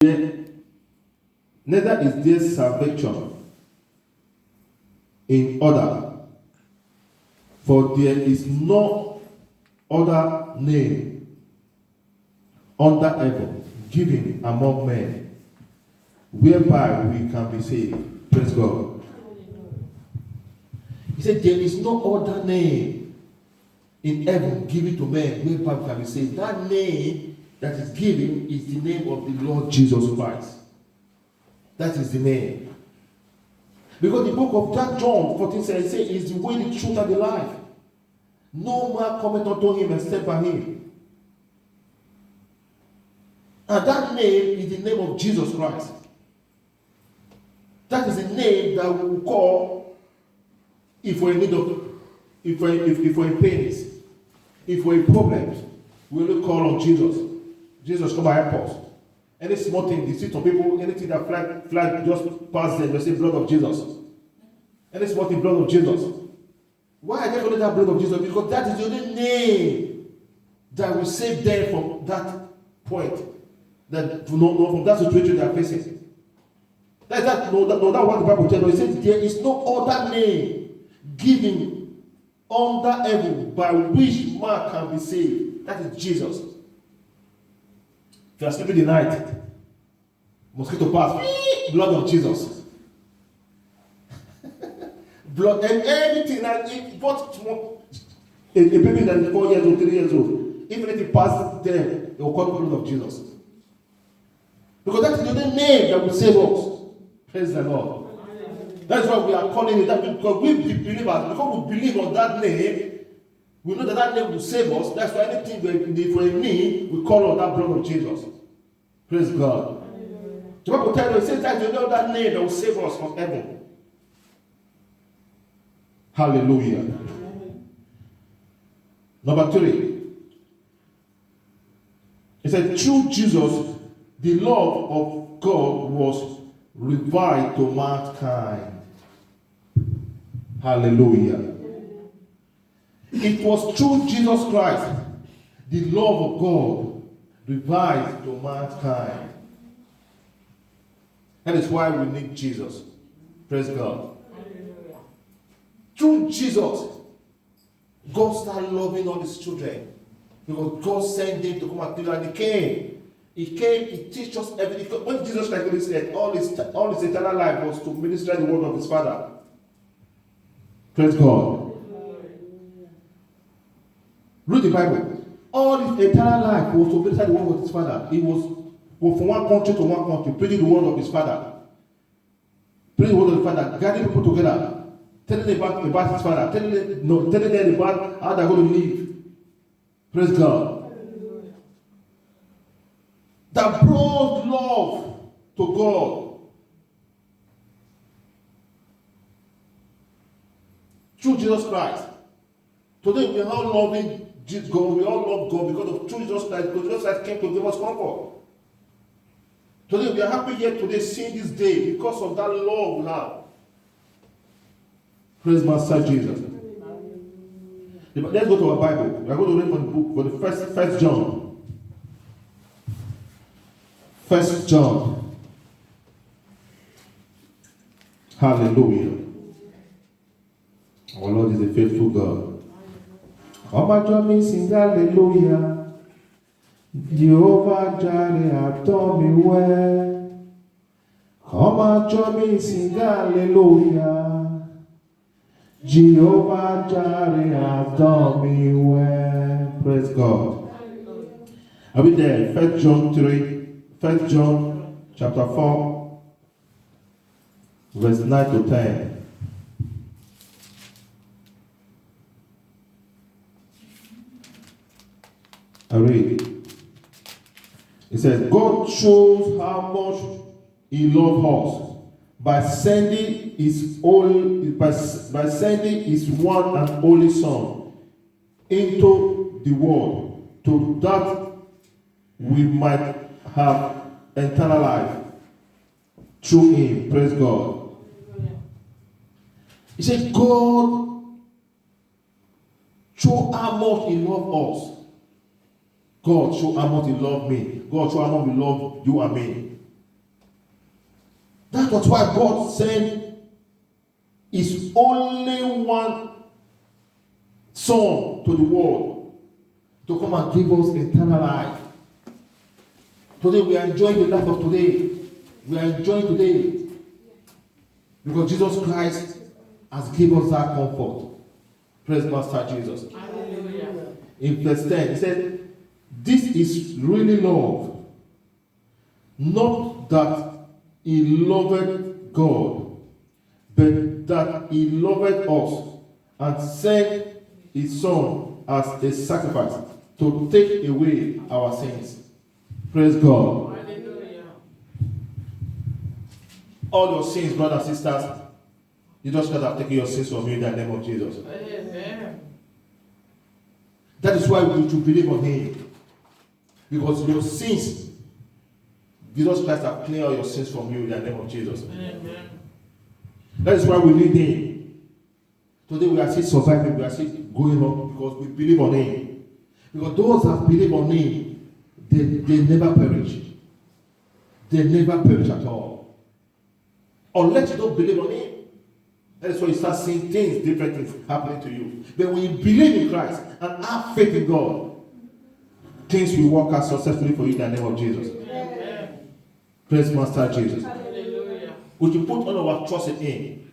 neither is there salvation in other, for there is no other name under heaven given among men whereby we can be saved. Praise God. He said, there is no other name in heaven given to men whereby we can be saved. That name that is given is the name of the Lord Jesus Christ. That is the name. Because the book of John 14 says, he is the way, the truth, and the life. No man cometh unto him except by him. And that name is the name of Jesus Christ. That is the name that we will call if we're in need of, if we're in pains, if we're in problems, we will call on Jesus. Jesus, come and help us. Any small thing, you see some people, anything that flag just pass them, they say blood of Jesus. Any small thing, blood of Jesus. Why are they calling that blood of Jesus? Because that is the only name that will save them from that point, from that situation they are facing. That's what the Bible tells us. It says there is no other name given under heaven by which man can be saved. That is Jesus. If you are sleeping the night, mosquito pass, blood of Jesus. Blood and everything that it bought a baby that is 4 years old, 3 years old, even if it passes there, they will call the blood of Jesus. Because that is the only name that will save us. Praise the Lord. That's why we are calling it that, because we the believers, because we believe on that name, we know that that name will save us. That's why anything we need, we call on that blood of Jesus. Praise God. The Bible tells us, it says that you know that name that will save us from heaven. Hallelujah. Number 3. It said, through Jesus, the love of God was revealed to mankind. Hallelujah. It was through Jesus Christ, the love of God revealed to mankind. That is why we need Jesus. Praise God. Through Jesus, God started loving all his children. Because God sent him to come and do, and he came. He teach us everything. When Jesus Christ said, all his eternal life was to minister the word of his Father. Praise God. Read the Bible. All his eternal life was to minister the word of his Father. He was from one country to one country, preaching the word of his Father. Preaching the word of his Father, gathering people together. Telling them about his Father, telling them about how they're going to live. Praise God. That brought love to God through Jesus Christ. Today we are all loving God. We all love God because of through Jesus Christ. Because Jesus Christ came to give us comfort. Today we are happy here today, seeing this day because of that love we have. Praise Master Jesus. Let's go to our Bible. We are going to read from the book for the first John. 1 John. Hallelujah. Our Lord is a faithful God. Come and join me, sing hallelujah. Jehovah Jireh has done me well. Come and join me, sing hallelujah. Jehovah Jireh has done me well. Praise God. Are we there? 1 John 3. 1 John chapter 4, verse 9 to 10. I read. It says, God shows how much he loves us by sending his one and only Son into the world, to that we might have eternal life through him. Praise God. He said, God show how much he loves us. God show how much he loves me. God show how much he loves you and me. That was why God sent His only one Son to the world to come and give us eternal life. Today we are enjoying the life of today. We are enjoying today because Jesus Christ has given us that comfort. Praise Master Jesus. Hallelujah. In verse 10, he said, this is really love. Not that he loved God, but that he loved us and sent his Son as a sacrifice to take away our sins. Praise God. Hallelujah. All your sins, brothers and sisters, you just got to have taken your sins from you in the name of Jesus. Amen. That is why we should believe on Him. Because your sins, Jesus Christ has cleared all your sins from you in the name of Jesus. Amen. That is why we need Him. Today we are still surviving, we are still going on because we believe on Him. Because those that believe on Him, they never perish. They never perish at all. Unless you don't believe on Him. That is why you start seeing things, different things happening to you. But when you believe in Christ and have faith in God, things will work out successfully for you in the name of Jesus. Amen. Praise Master Jesus. Hallelujah. We should put all our trust in Him.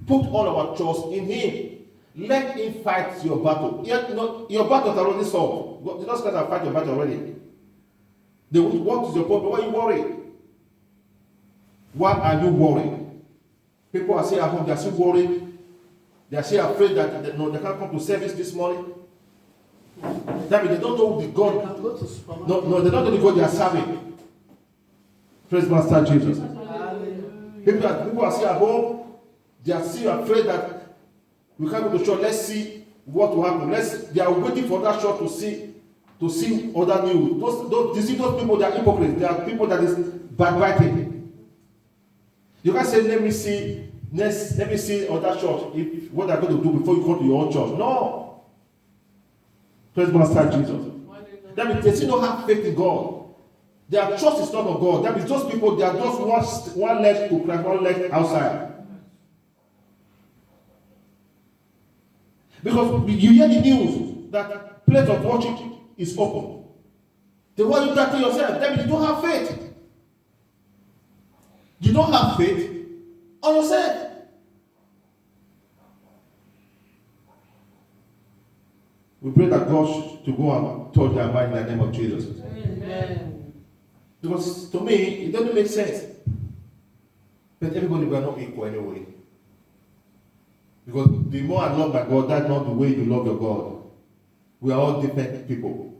Put all our trust in Him. Let Him fight your battle. Your battle is already solved. You just gotta fight your battle already. What is your problem? Why are you worried? Why are you worried? People are still at home, they are still worried. They are still afraid that they can't come to service this morning. That means they don't know the God. No, they don't know the God they are serving. Praise Master Jesus. People are still at home. They are still afraid that we can't go to church. Let's see what will happen. They are waiting for that church to see other news. Those people, they are hypocrites. They are people that is backbiting. You can't say, let me see other church, what they're going to do before you come to your own church. No. Praise Master Jesus. That means they still don't have faith in God. Their trust is not on God. That means those people, they are just one leg to Christ, one leg outside. Because you hear the news that place of worship is open. They want you to tell yourself, that means you don't have faith. You don't have faith on yourself. We pray that God to go and touch their mind in the name of Jesus. Amen. Because to me, it doesn't make sense. But everybody will not equal anyway. Because the more I love my God, that's not the way you love your God. We are all different people.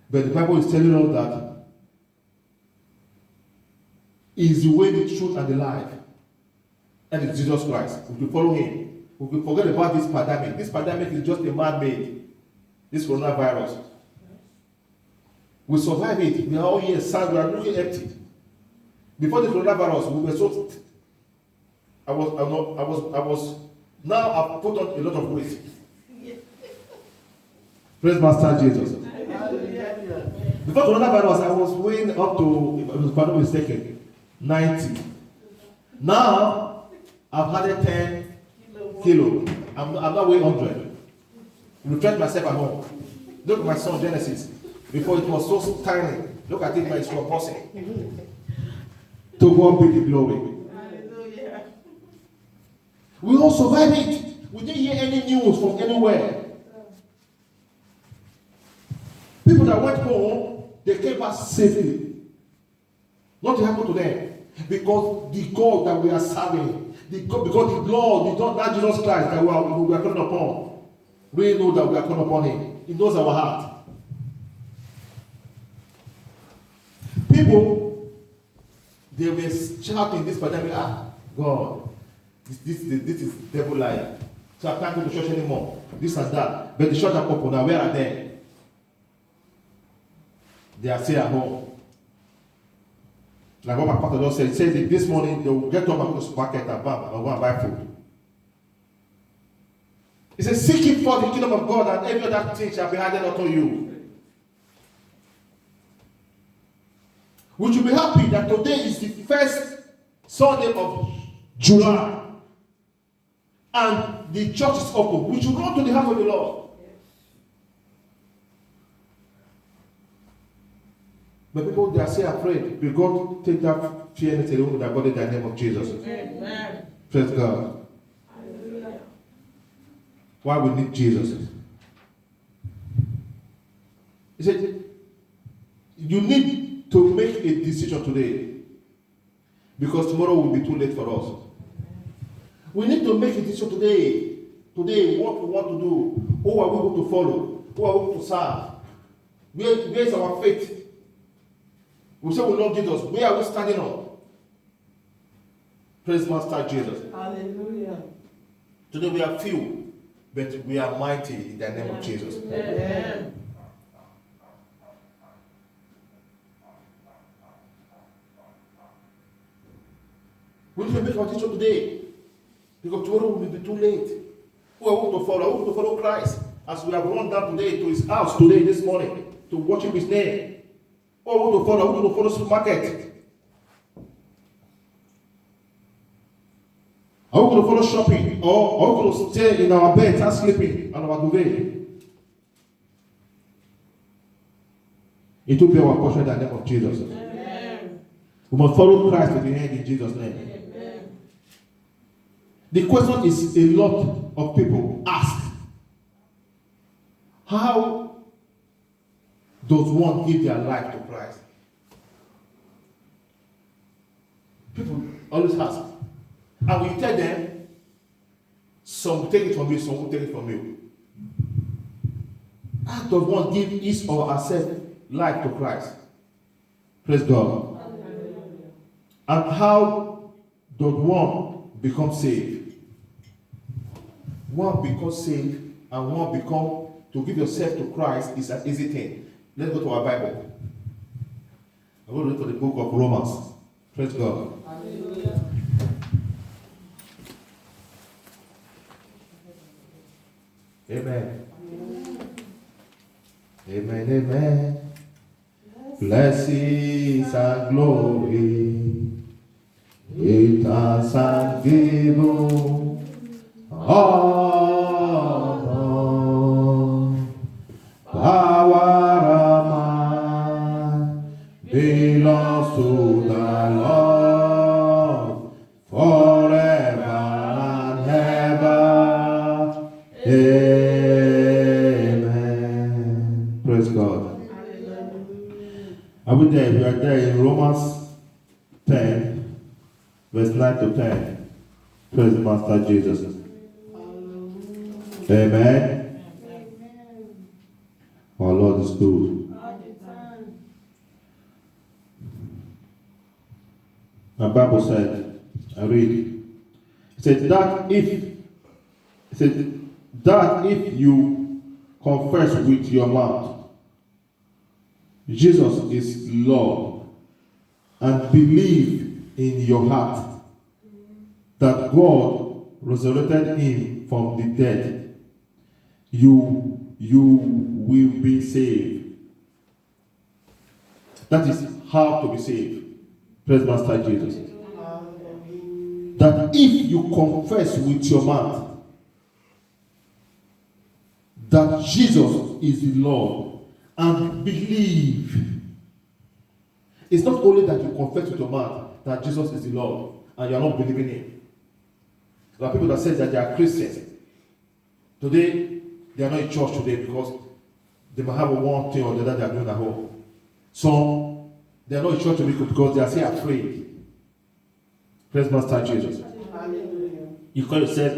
But the Bible is telling us that is the way, the truth, and the life. And it's Jesus Christ. We will follow Him. We will forget about this pandemic. This pandemic is just a man-made. This coronavirus. We survive it. We are all here sad. We are looking empty. Before the coronavirus, we were so. I was. Now I've put on a lot of weight. Praise Master Jesus. Before coronavirus, I was weighing up to, if I was not mistaken, 90. Now I've added 10 kilos. I'm not weighing 100. Reflect myself at home. Look at my son Genesis. Before it was so tiny. Look at it now, it's proportion. To God be the glory. Hallelujah. We all survived it. We didn't hear any news from anywhere. People that went home, they came back safely. Nothing happened to them. Because the God that we are serving, because the Lord, that Jesus Christ that we are calling upon, we know that we are calling upon Him. He knows our heart. People, they were shouting this pandemic, God, this is devil lying. So I can't go to church anymore. This and that. But the church are open now. Where are they? They are still at home. Like what my pastor just said, he said that this morning they will get up and go to the supermarket and go and buy food. He said, seek Him for the kingdom of God, and every other thing shall be added unto you. We should be happy that today is the first Sunday of July, and the church is open, we should run to the house of the Lord. But people, they are still afraid. Will God take that fear and say, oh, that God in the name of Jesus? Amen. Praise God. Hallelujah. Why we need Jesus? He said, you need to make a decision today, because tomorrow will be too late for us. We need to make a decision today. Today, what we want to do. Who are we going to follow? Who are we going to serve? Where is our faith? We say we love Jesus. Where are we standing on? Praise Master Jesus. Hallelujah. Today we are few, but we are mighty in the name of Jesus. Amen. We need to make our decision today, because tomorrow will be too late. Who are we going to follow? Are we going to follow Christ? As we have run down today to his house today, this morning, to worship his name. Or are we going to follow? Are we going to follow supermarket? Are we going to follow shopping? Or are we going to stay in our beds and sleeping on our duvet? It will be our portion in the name of Jesus. Amen. We must follow Christ to the end in Jesus' name. Amen. The question is a lot of people ask, how does one give their life to Christ? People always ask. And when you tell them, some will take it from you, some will take it from you. How does one give his or herself life to Christ? Praise God. And how does one become saved? One becomes saved and one become, to give yourself to Christ is an easy thing. Let's go to our Bible. I'm going to read for the book of Romans. Praise God. Hallelujah. Amen. Amen, amen. Blessings and glory, eternal and given, honor, power and might belongs to the Lord forever and ever. Amen. Praise God. Are we there? We are there in Romans 10, verse 9 to 10. Praise Master Jesus. Amen. Our Lord is good. My Bible said, I read, it said that if you confess with your mouth Jesus is Lord, and believe in your heart that God resurrected him from the dead, you will be saved. That is how to be saved. Praise Master Jesus. That if you confess with your mouth that Jesus is the Lord, and believe. It's not only that you confess with your mouth that Jesus is the Lord and you are not believing him. There are people that say that they are Christians. Today, they are not in church today because they might have one thing or the other they are doing at home. Some, they are not in church today because they are still afraid. Praise Master Jesus. Hallelujah. You call yourself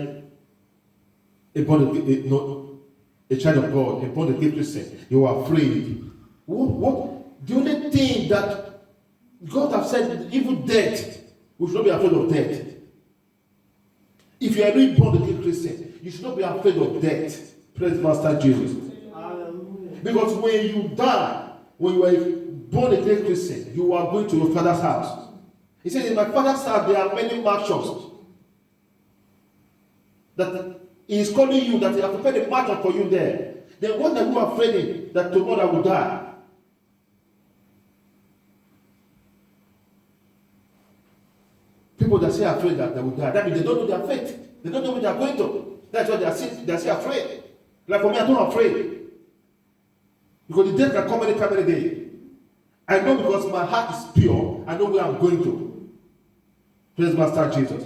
a child of God, a born again Christian, you are afraid. What? The only thing that God has said, even death, we should not be afraid of death. If you are really born again Christian, you should not be afraid of death. Praise Master Jesus. Hallelujah. Because when you die, when you are a born again Christian, you are going to your father's house. He said, in my father's house there are many mansions. That he is calling you, that he has prepared a mansion for you there. Then what are you afraid that tomorrow I will die? people that say afraid that they will die, that means they don't know their fate. They don't know what they are going to. That's why they are still afraid. Like for me, I'm not afraid. Because the death can come anytime, any day. I know because my heart is pure, I know where I'm going to. Praise Master Jesus.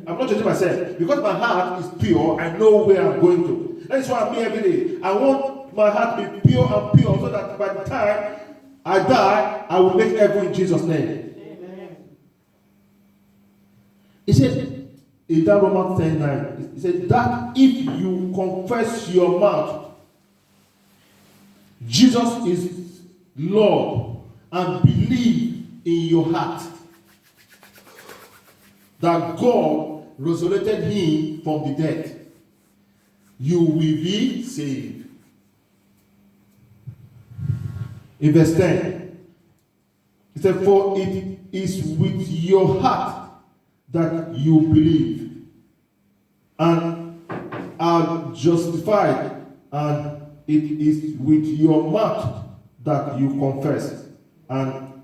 I'm not judging myself. Because my heart is pure, I know where I'm going to. That is why I'm here every day. I want my heart to be pure and pure so that by the time I die, I will make heaven in Jesus' name. Amen. He said, in that Romans 10:9, he said that if you confess your mouth, Jesus is Lord, and believe in your heart that God resurrected him from the dead, you will be saved. In verse 10, he said, for it is with your heart that you believe and are justified, and it is with your mouth that you confess and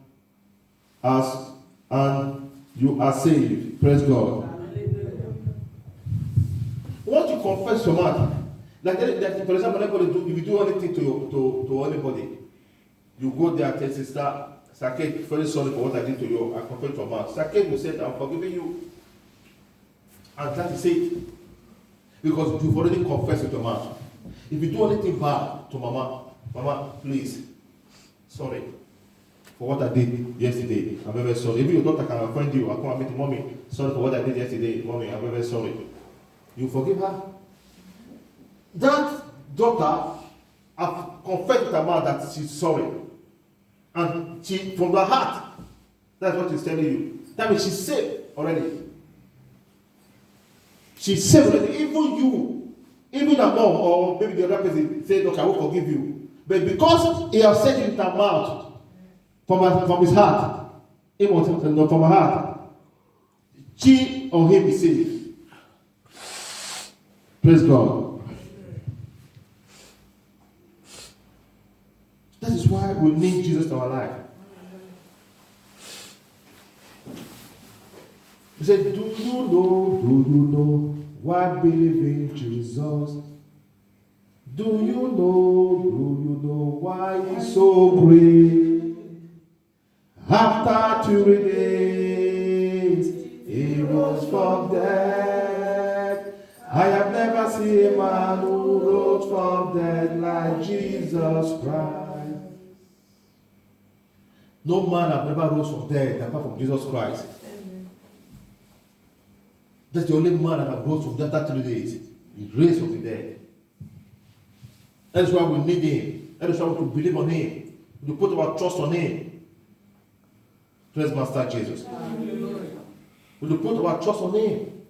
you are saved. Praise God. Once you confess your mouth, like for example, if you do anything to anybody, you go there and tell sister, Sake, very sorry for what I did to you. I confess your mouth. Sake will say, I'm forgiving you. And that is it. Because you've already confessed with your mouth. If you do anything bad to Mama, please, sorry for what I did yesterday. I'm very sorry. Even your daughter can offend you. I come and meet Mommy. Sorry for what I did yesterday. Mommy, I'm very sorry. You forgive her? That daughter has confessed with her mouth that she's sorry. And she, from the heart, that's what she's telling you. That means she's saved already. She's saved already. Even you, even the mom or maybe the other person said, okay, I will forgive you. But because he has said it with her mouth, from his heart, from her heart, she or him is saved. Praise God. That is why we need Jesus in our life. He said, do you know why believe in Jesus? Do you know why he's so great? After 3 days, he rose from dead. I have never seen a man who rose from dead like Jesus Christ. No man have ever rose from dead apart from Jesus Christ. Amen. That's the only man that have rose from dead after 3 days. He raised from the dead. That's why we need him. That is why we have to believe on him. We put our trust on him. Praise Master Jesus. We put our trust on him.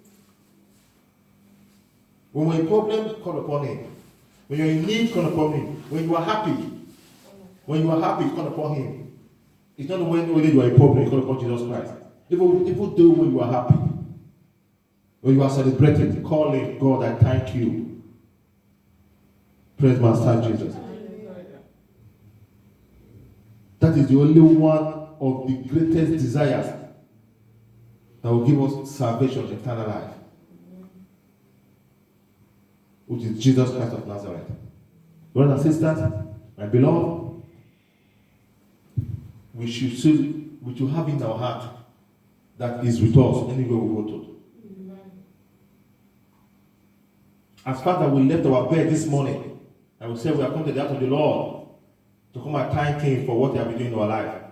When we're in problem, call upon him. When you're in need, call upon him. When you are happy, call upon him. It's not when you are in problem, you call upon Jesus Christ. Even though when you are happy, when you are celebrating, call him, God, I thank you. Praise Master Jesus. That is the only one of the greatest desires that will give us salvation, eternal life, which is Jesus Christ of Nazareth. Brothers and sisters, my beloved, we should have in our heart that is with us anywhere we go to. As far as we left our bed this morning, I will say we have come to the house of the Lord to come and thank him for what he has been doing in our life.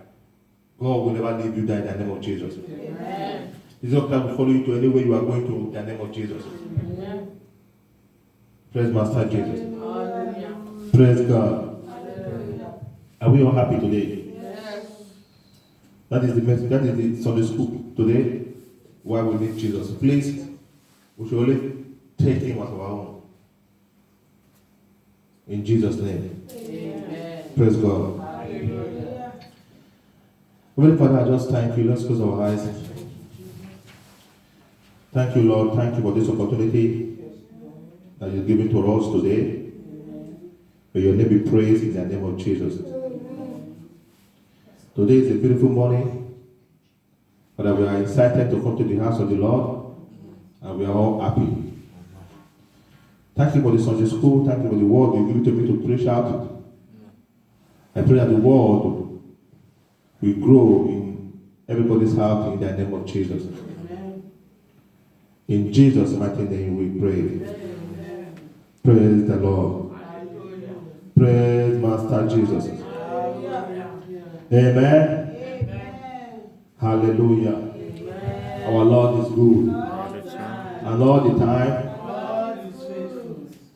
God will never leave you there in the name of Jesus. Amen. Jesus Christ will follow you to anywhere you are going to in the name of Jesus. Amen. Praise Master Jesus. Hallelujah. Praise God. Hallelujah. Are we all happy today? Yes. That is the message. That is the Sunday school today. Why we need Jesus. Please, we should only take him as our own. In Jesus' name. Amen. Praise God. Hallelujah. Heavenly Father, I just thank you. Let's close our eyes. Thank you, Lord. Thank you for this opportunity that you've given to us today. May your name be praised in the name of Jesus. Today is a beautiful morning. Father, we are excited to come to the house of the Lord, and we are all happy. Thank you for the Sunday school. Thank you for the word you give to me to preach out. I pray that the word will grow in everybody's heart in the name of Jesus. Amen. In Jesus' mighty name we pray. Amen. Praise the Lord. Hallelujah. Praise Master Jesus. Hallelujah. Amen. Amen. Hallelujah. Amen. Our Lord is good. All the time. And all the time,